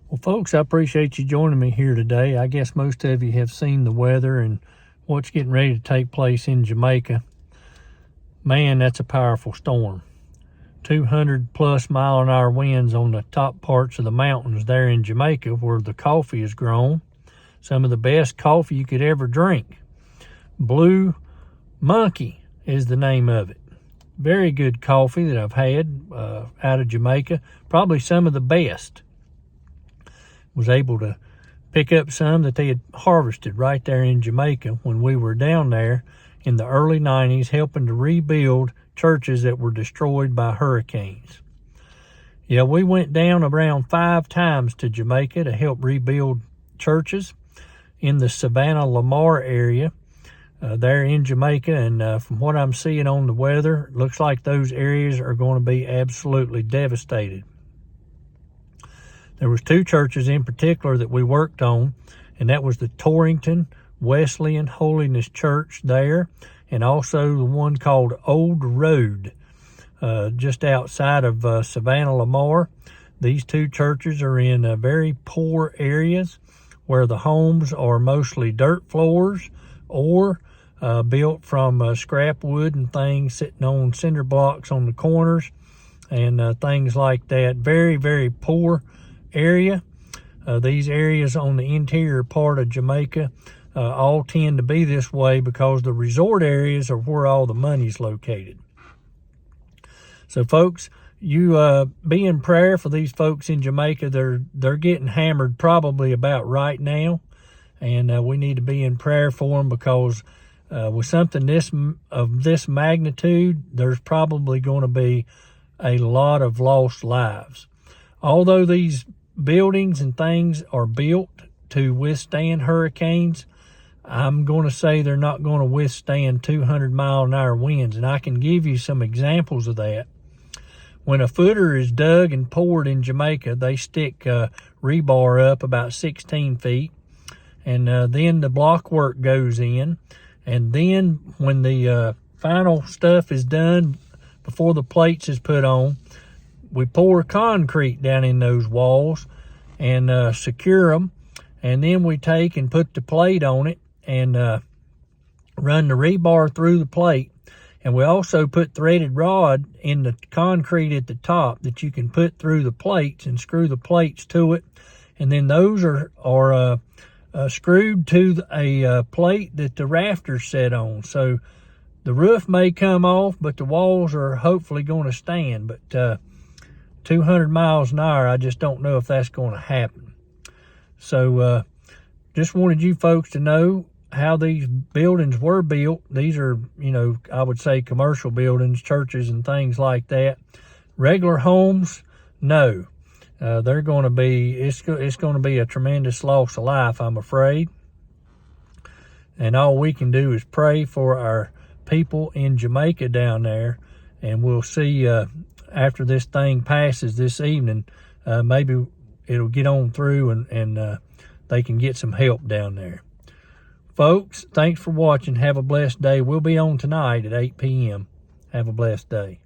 Well, folks, I appreciate you joining me here today. I guess most of you have seen the weather and what's getting ready to take place in Jamaica. Man, that's a powerful storm. 200 plus mile-an-hour winds on the top parts of the mountains there in Jamaica where the coffee is grown. Some of the best coffee you could ever drink. Blue Monkey is the name of it. Very good coffee that I've had out of Jamaica. Probably some of the best. Was able to pick up some that they had harvested right there in Jamaica when we were down there in the early 90s helping to rebuild churches that were destroyed by hurricanes. Yeah, we went down around 5 times to Jamaica to help rebuild churches in the Savannah Lamar area there in Jamaica, and from what I'm seeing on the weather, it looks like those areas are going to be absolutely devastated. There was 2 churches in particular that we worked on, and that was the Torrington Wesleyan Holiness Church there, and also the one called Old Road, just outside of Savannah Lamar. These 2 churches are in very poor areas where the homes are mostly dirt floors or built from scrap wood and things sitting on cinder blocks on the corners and things like that. Very, very poor area. These areas on the interior part of Jamaica all tend to be this way because the resort areas are where all the money's located. So folks, you be in prayer for these folks in Jamaica. They're getting hammered probably about right now, and we need to be in prayer for them because with something of this magnitude, there's probably going to be a lot of lost lives. Although these buildings and things are built to withstand hurricanes, I'm going to say they're not going to withstand 200 mile-an-hour winds, and I can give you some examples of that. When a footer is dug and poured in Jamaica, they stick rebar up about 16 feet, and then the block work goes in, and then when the final stuff is done, before the plates is put on, we pour concrete down in those walls and secure them, and then we take and put the plate on it and run the rebar through the plate. And we also put threaded rod in the concrete at the top that you can put through the plates and screw the plates to it. And then those are screwed to a plate that the rafters set on. So the roof may come off, but the walls are hopefully going to stand. But 200 miles an hour, I just don't know if that's going to happen. So just wanted you folks to know how these buildings were built. These are, I would say commercial buildings, churches and things like that. Regular homes, no. They're going to be, it's going to be a tremendous loss of life, I'm afraid. And all we can do is pray for our people in Jamaica down there, and we'll see after this thing passes this evening, maybe it'll get on through and they can get some help down there. Folks, thanks for watching. Have a blessed day. We'll be on tonight at 8 p.m. Have a blessed day.